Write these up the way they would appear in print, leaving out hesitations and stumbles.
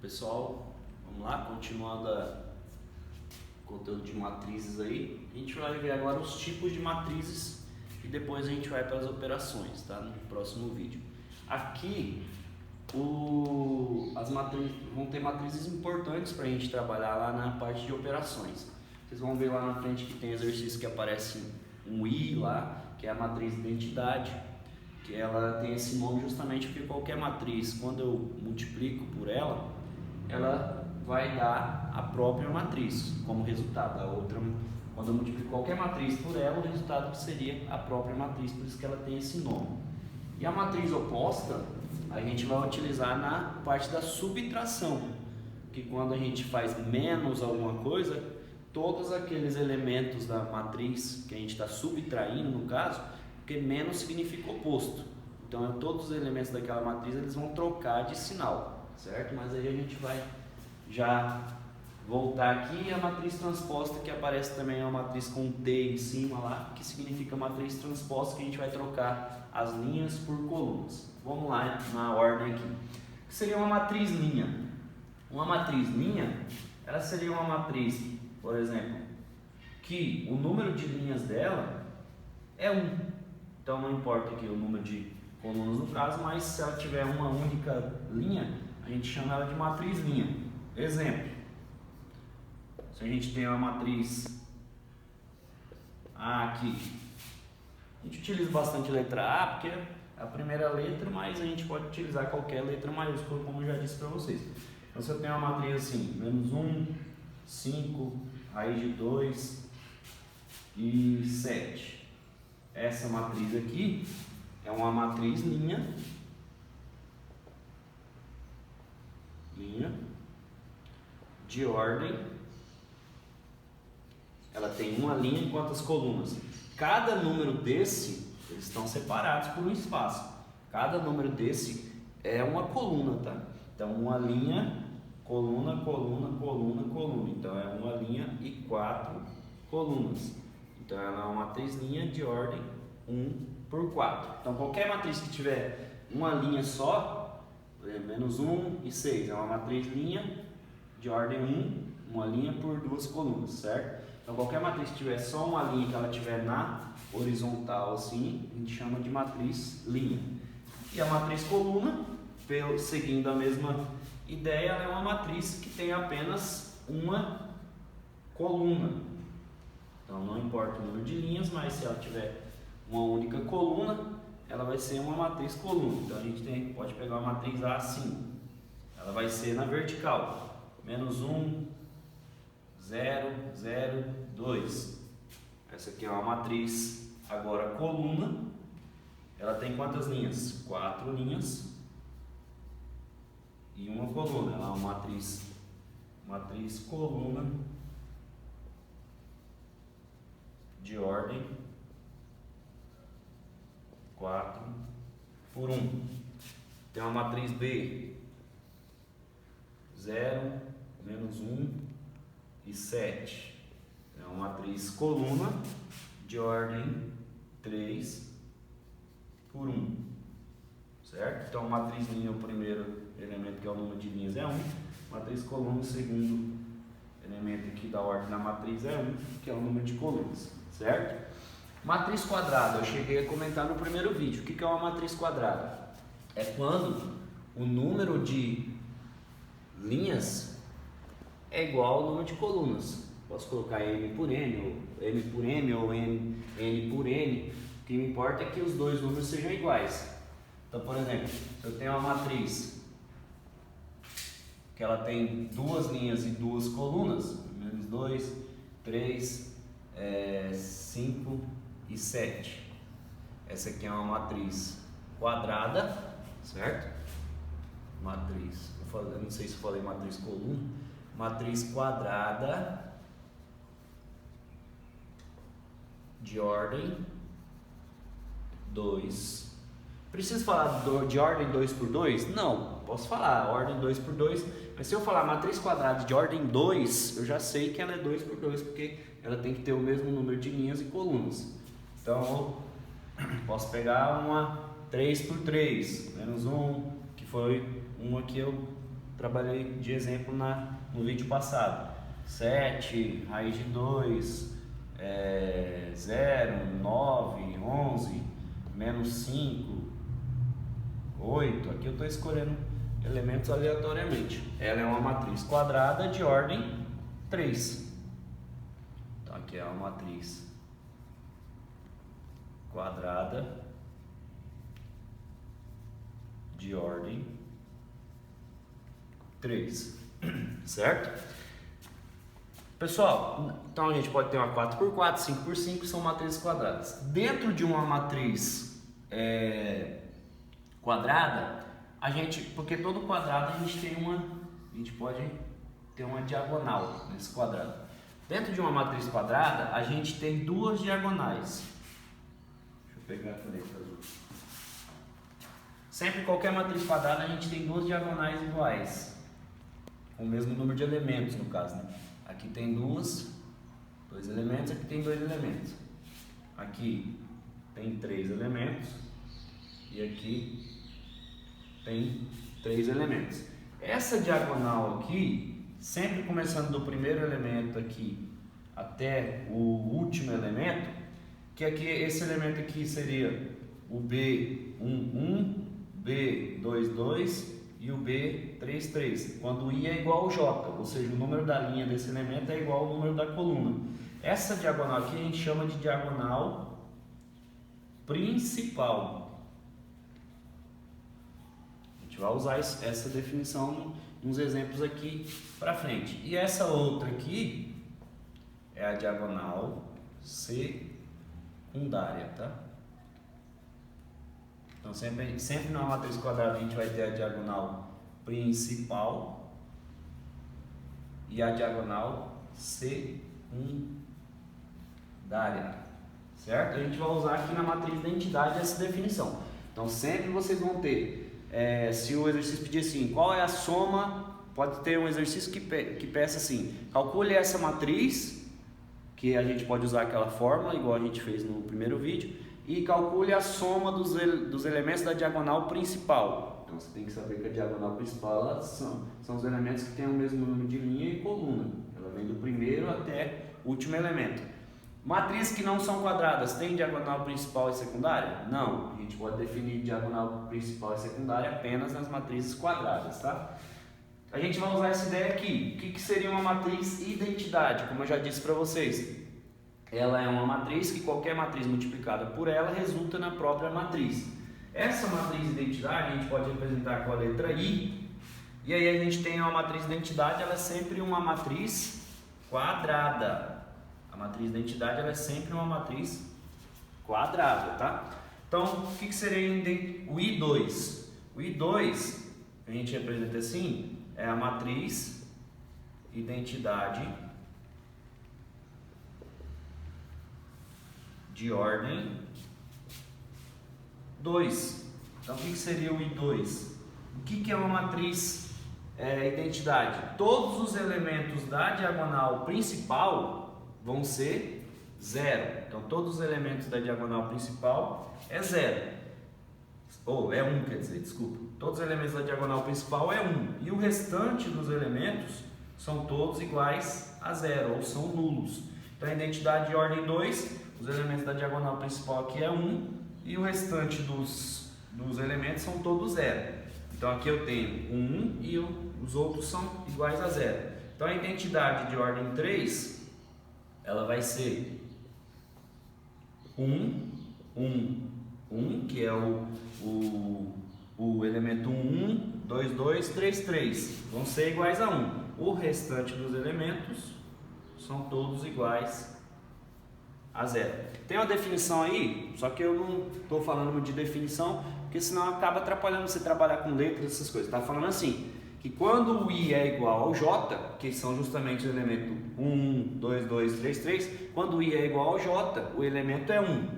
Pessoal, vamos lá, continuando o conteúdo de matrizes aí. A gente vai ver agora os tipos de matrizes e depois a gente vai para as operações, tá? No próximo vídeo. Aqui as matrizes vão ter matrizes importantes para a gente trabalhar lá na parte de operações. Vocês vão ver lá na frente que tem exercício que aparece um I lá, que é a matriz de identidade, que ela tem esse nome justamente porque qualquer matriz, quando eu multiplico por ela vai dar a própria matriz como resultado. A outra, quando eu multiplico qualquer matriz por ela, o resultado seria a própria matriz, por isso que ela tem esse nome. E a matriz oposta a gente vai utilizar na parte da subtração, que quando a gente faz menos alguma coisa, todos aqueles elementos da matriz que a gente está subtraindo, no caso, porque menos significa oposto. Então, todos os elementos daquela matriz eles vão trocar de sinal, certo? Mas aí a gente vai já voltar aqui a matriz transposta, que aparece também uma matriz com T em cima lá, que significa matriz transposta, que a gente vai trocar as linhas por colunas. Vamos lá na ordem aqui. O que seria uma matriz linha? Uma matriz linha, ela seria uma matriz, por exemplo, que o número de linhas dela é 1. Então não importa aqui o número de colunas no caso, mas se ela tiver uma única linha, a gente chama ela de matriz linha. Exemplo, se a gente tem uma matriz A aqui, a gente utiliza bastante a letra A porque é a primeira letra, mas a gente pode utilizar qualquer letra maiúscula, como eu já disse para vocês. Então se eu tenho uma matriz assim, menos 1, 5, raiz de 2 e 7. Essa matriz aqui é uma matriz linha de ordem, ela tem uma linha e quantas colunas? Cada número desse, eles estão separados por um espaço. Cada número desse é uma coluna, tá? Então uma linha, coluna, coluna, coluna, coluna. Então é uma linha e 4 colunas. Então ela é uma matriz linha de ordem 1 por 4. Então qualquer matriz que tiver uma linha só, menos 1 e 6, é uma matriz linha de ordem 1, uma linha por 2 colunas, certo? Então qualquer matriz que tiver só uma linha, que ela tiver na horizontal assim, a gente chama de matriz linha. E a matriz coluna, seguindo a mesma ideia, ela é uma matriz que tem apenas uma coluna. Então não importa o número de linhas, mas se ela tiver uma única coluna, ela vai ser uma matriz coluna. Então a gente pode pegar uma matriz A assim, ela vai ser na vertical, menos 1, 0, 0, 2. Essa aqui é uma matriz agora coluna, ela tem quantas linhas? 4 linhas e uma coluna. Ela é uma matriz coluna de ordem 4 por 1. Tem uma matriz B, 0, menos 1 e 7. É uma matriz coluna de ordem 3 por 1. Certo? Então, matriz linha, o primeiro elemento que é o número de linhas é 1. Matriz coluna, o segundo elemento aqui da ordem da matriz é 1, que é o número de colunas. Certo? Matriz quadrada, eu cheguei a comentar no primeiro vídeo. O que é uma matriz quadrada? É quando o número de linhas é igual ao número de colunas. Posso colocar M por N, ou M por M, ou N por N. O que me importa é que os dois números sejam iguais. Então, por exemplo, se eu tenho uma matriz que ela tem 2 linhas e 2 colunas, menos 2, 3, 5 e 7. Essa aqui é uma matriz quadrada, certo? Matriz, eu não sei se eu falei matriz coluna. Matriz quadrada de ordem 2. Preciso falar de ordem 2 por 2? Não, posso falar ordem 2 por 2, mas se eu falar matriz quadrada de ordem 2, eu já sei que ela é 2 por 2, porque ela tem que ter o mesmo número de linhas e colunas. Então, posso pegar uma 3 por 3, menos 1, que foi uma que eu trabalhei de exemplo no vídeo passado. 7, raiz de 2, 0, 9, 11, menos 5, 8. Aqui eu estou escolhendo elementos aleatoriamente. Ela é uma matriz quadrada de ordem 3. Então aqui é uma matriz quadrada de ordem 3, certo? Pessoal, então a gente pode ter uma 4x4, 5x5, são matrizes quadradas. Dentro de uma matriz quadrada, porque todo quadrado a gente pode ter uma diagonal nesse quadrado. Dentro de uma matriz quadrada, a gente tem duas diagonais. Deixa eu pegar a caneta azul. Sempre em qualquer matriz quadrada a gente tem duas diagonais iguais, com o mesmo número de elementos no caso, né? Aqui tem dois elementos, aqui tem 2 elementos. Aqui tem 3 elementos e aqui tem 3 elementos. Essa diagonal aqui, sempre começando do primeiro elemento aqui até o último elemento, que aqui esse elemento aqui seria o B11, B22 e o B33, quando o I é igual ao J, ou seja, o número da linha desse elemento é igual ao número da coluna. Essa diagonal aqui a gente chama de diagonal principal. A gente vai usar essa definição nos exemplos aqui para frente. E essa outra aqui é a diagonal secundária, tá? Então sempre numa matriz quadrada a gente vai ter a diagonal principal e a diagonal secundária, certo? A gente vai usar aqui na matriz de identidade essa definição. Então sempre vocês vão ter, se o exercício pedir assim, qual é a soma, pode ter um exercício que peça assim, calcule essa matriz, que a gente pode usar aquela fórmula, igual a gente fez no primeiro vídeo, e calcule a soma dos elementos da diagonal principal. Então você tem que saber que a diagonal principal são os elementos que têm o mesmo número de linha e coluna. Ela vem do primeiro até o último elemento. Matrizes que não são quadradas, tem diagonal principal e secundária? Não, a gente pode definir diagonal principal e secundária apenas nas matrizes quadradas, tá? A gente vai usar essa ideia aqui. O que seria uma matriz identidade? Como eu já disse para vocês, ela é uma matriz que qualquer matriz multiplicada por ela resulta na própria matriz. Essa matriz identidade a gente pode representar com a letra I, e aí a gente tem uma matriz identidade, ela é sempre uma matriz quadrada. A matriz identidade ela é sempre uma matriz quadrada, tá? Então, o que seria o I2? O I2, a gente representa assim, é a matriz identidade de ordem 2. Então, o que seria o I2? O que é uma matriz identidade? Todos os elementos da diagonal principal vão ser 0. Então, todos os elementos da diagonal principal é 0. Ou é 1, quer dizer, desculpa. Todos os elementos da diagonal principal é 1. E o restante dos elementos são todos iguais a 0, ou são nulos. Então, a identidade de ordem 2, os elementos da diagonal principal aqui é 1 e o restante dos elementos são todos 0. Então aqui eu tenho 1 e os outros são iguais a 0. Então a identidade de ordem 3, ela vai ser 1, 1, 1, que é o elemento 1, 2, 2, 3, 3. Vão ser iguais a 1. O restante dos elementos são todos iguais a 0. Tem uma definição aí, só que eu não estou falando de definição, porque senão acaba atrapalhando você trabalhar com letras, essas coisas. Está falando assim, que quando o I é igual ao J, que são justamente o elemento 1, 2, 2, 3, 3, quando o I é igual ao J, o elemento é 1.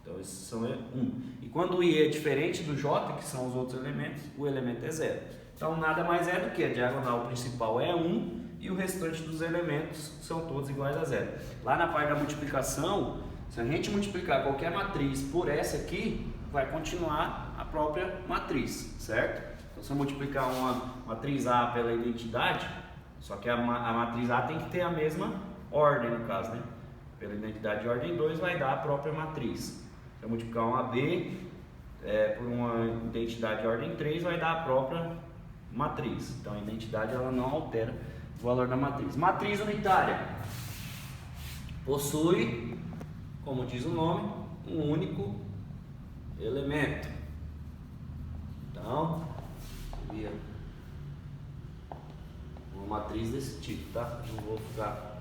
Então, esses são 1. E quando o I é diferente do J, que são os outros elementos, o elemento é 0. Então, nada mais é do que a diagonal principal é 1, e o restante dos elementos são todos iguais a 0. Lá na parte da multiplicação, se a gente multiplicar qualquer matriz por essa aqui, vai continuar a própria matriz, certo? Então, se eu multiplicar uma matriz A pela identidade, só que a matriz A tem que ter a mesma ordem, no caso, né? Pela identidade de ordem 2 vai dar a própria matriz. Se eu multiplicar uma B por uma identidade de ordem 3, vai dar a própria matriz. Então a identidade ela não altera o valor da matriz. Matriz unitária possui, como diz o nome, um único elemento. Então, seria uma matriz desse tipo, tá? Não vou ficar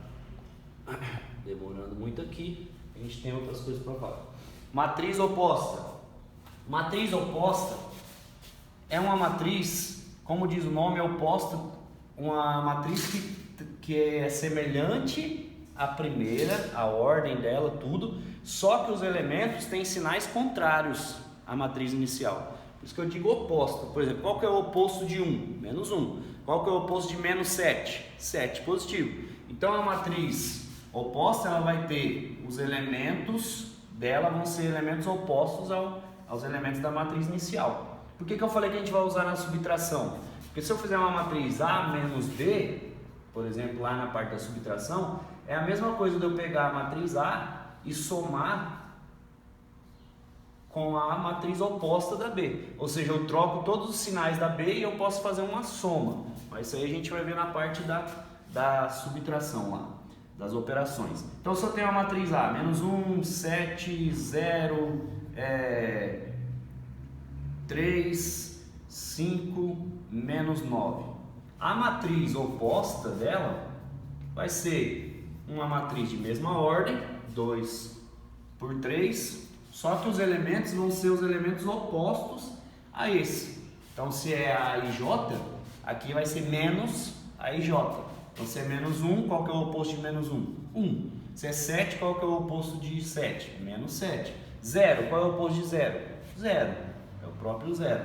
demorando muito aqui, a gente tem outras coisas para falar. Matriz oposta. Matriz oposta é uma matriz, como diz o nome, é oposta, uma matriz que é semelhante à primeira, a ordem dela, tudo, só que os elementos têm sinais contrários à matriz inicial. Por isso que eu digo oposta. Por exemplo, qual que é o oposto de 1? Menos 1. Qual que é o oposto de menos 7? 7 positivo. Então a matriz oposta ela vai ter os elementos dela, vão ser elementos opostos aos elementos da matriz inicial. Por que eu falei que a gente vai usar na subtração? Porque se eu fizer uma matriz A menos B, por exemplo, lá na parte da subtração, é a mesma coisa de eu pegar a matriz A e somar com a matriz oposta da B. Ou seja, eu troco todos os sinais da B e eu posso fazer uma soma. Mas isso aí a gente vai ver na parte da subtração lá, das operações. Então, se eu tenho a matriz A, menos 1, 7, 0, 3, 5, menos 9. A matriz oposta dela vai ser uma matriz de mesma ordem, 2 por 3, só que os elementos vão ser os elementos opostos a esse. Então, se é a IJ, aqui vai ser menos a IJ. Então, se é menos 1, qual que é o oposto de menos 1? 1. Se é 7, qual que é o oposto de 7? Menos 7. 0, qual é o oposto de 0? 0. É o próprio 0.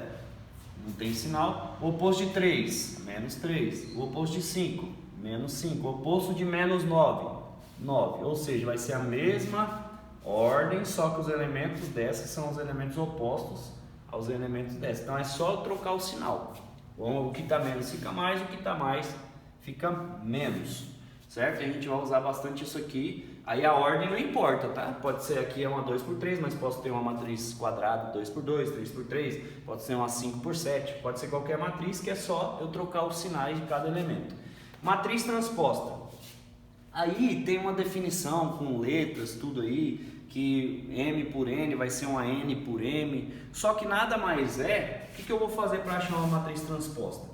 Não tem sinal. O oposto de 3, menos 3. O oposto de 5, menos 5. O oposto de menos 9, 9. Ou seja, vai ser a mesma ordem, só que os elementos dessa são os elementos opostos aos elementos dessa. Então é só trocar o sinal. O que está menos fica mais, o que está mais fica menos, certo? A gente vai usar bastante isso aqui. Aí a ordem não importa, tá? Pode ser aqui é uma 2 por 3, mas posso ter uma matriz quadrada 2 por 2, 3 por 3, pode ser uma 5 por 7, pode ser qualquer matriz que é só eu trocar os sinais de cada elemento. Matriz transposta. Aí tem uma definição com letras, tudo aí, que M por N vai ser uma N por M, só que nada mais é, o que eu vou fazer para achar uma matriz transposta?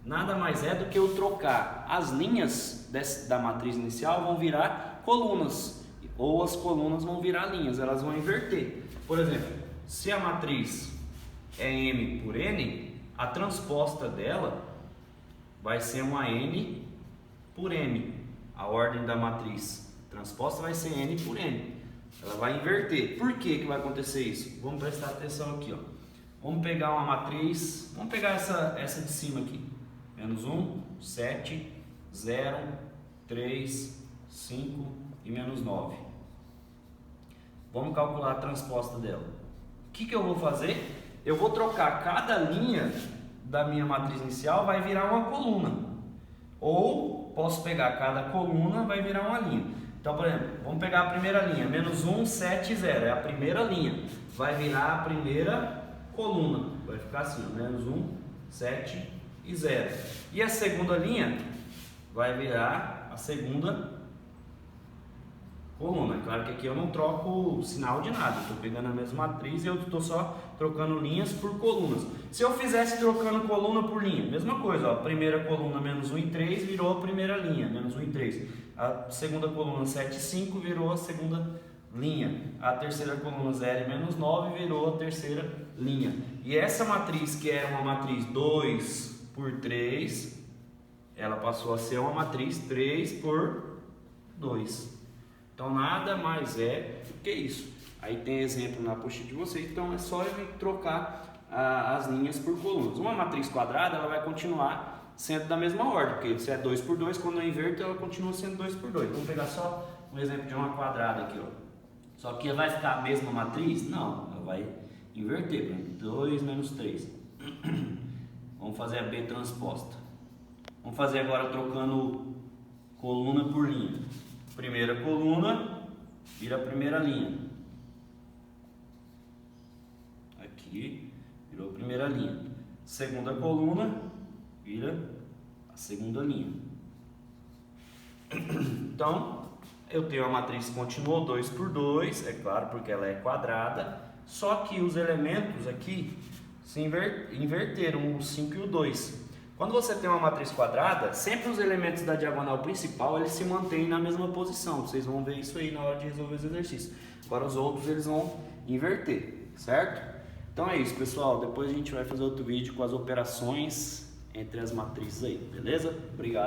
Nada mais é do que eu trocar as linhas da matriz inicial vão virar colunas, ou as colunas vão virar linhas, elas vão inverter. Por exemplo, se a matriz é M por N, a transposta dela vai ser uma N por M. A ordem da matriz transposta vai ser N por N. Ela vai inverter. Por que vai acontecer isso? Vamos prestar atenção aqui, ó. Vamos pegar uma matriz, vamos pegar essa de cima aqui. Menos 1, 7, 0, 3, 5 e menos 9. Vamos calcular a transposta dela. O que eu vou fazer? Eu vou trocar cada linha da minha matriz inicial, vai virar uma coluna. Ou posso pegar cada coluna, vai virar uma linha. Então, por exemplo, vamos pegar a primeira linha, menos 1, 7, 0, é a primeira linha. Vai virar a primeira coluna. Vai ficar assim, ó, menos 1, 7 e 0. E a segunda linha vai virar a segunda coluna. Claro que aqui eu não troco o sinal de nada, estou pegando a mesma matriz e eu estou só trocando linhas por colunas. Se eu fizesse trocando coluna por linha, mesma coisa, ó, a primeira coluna menos 1 e 3 virou a primeira linha, menos 1 e 3. A segunda coluna 7 e 5 virou a segunda linha. A terceira coluna 0 e menos 9 virou a terceira linha. E essa matriz que era uma matriz 2 por 3, ela passou a ser uma matriz 3 por 2. Então nada mais é do que isso. Aí tem exemplo na apostila de vocês, então é só eu trocar as linhas por colunas. Uma matriz quadrada ela vai continuar sendo da mesma ordem, porque se é 2 por 2, quando eu inverto ela continua sendo 2 por 2. Vamos pegar só um exemplo de uma quadrada aqui, ó. Só que vai ficar a mesma matriz? Não, ela vai inverter, por exemplo, 2 menos 3. Vamos fazer a B transposta. Vamos fazer agora trocando coluna por linha. Primeira coluna vira a primeira linha. Aqui virou a primeira linha. Segunda coluna vira a segunda linha. Então, eu tenho a matriz contínua 2 por 2, é claro, porque ela é quadrada, só que os elementos aqui se inverteram, o 5 e o 2. Quando você tem uma matriz quadrada, sempre os elementos da diagonal principal eles se mantêm na mesma posição. Vocês vão ver isso aí na hora de resolver os exercícios. Agora os outros eles vão inverter, certo? Então é isso, pessoal. Depois a gente vai fazer outro vídeo com as operações entre as matrizes aí, beleza? Obrigado.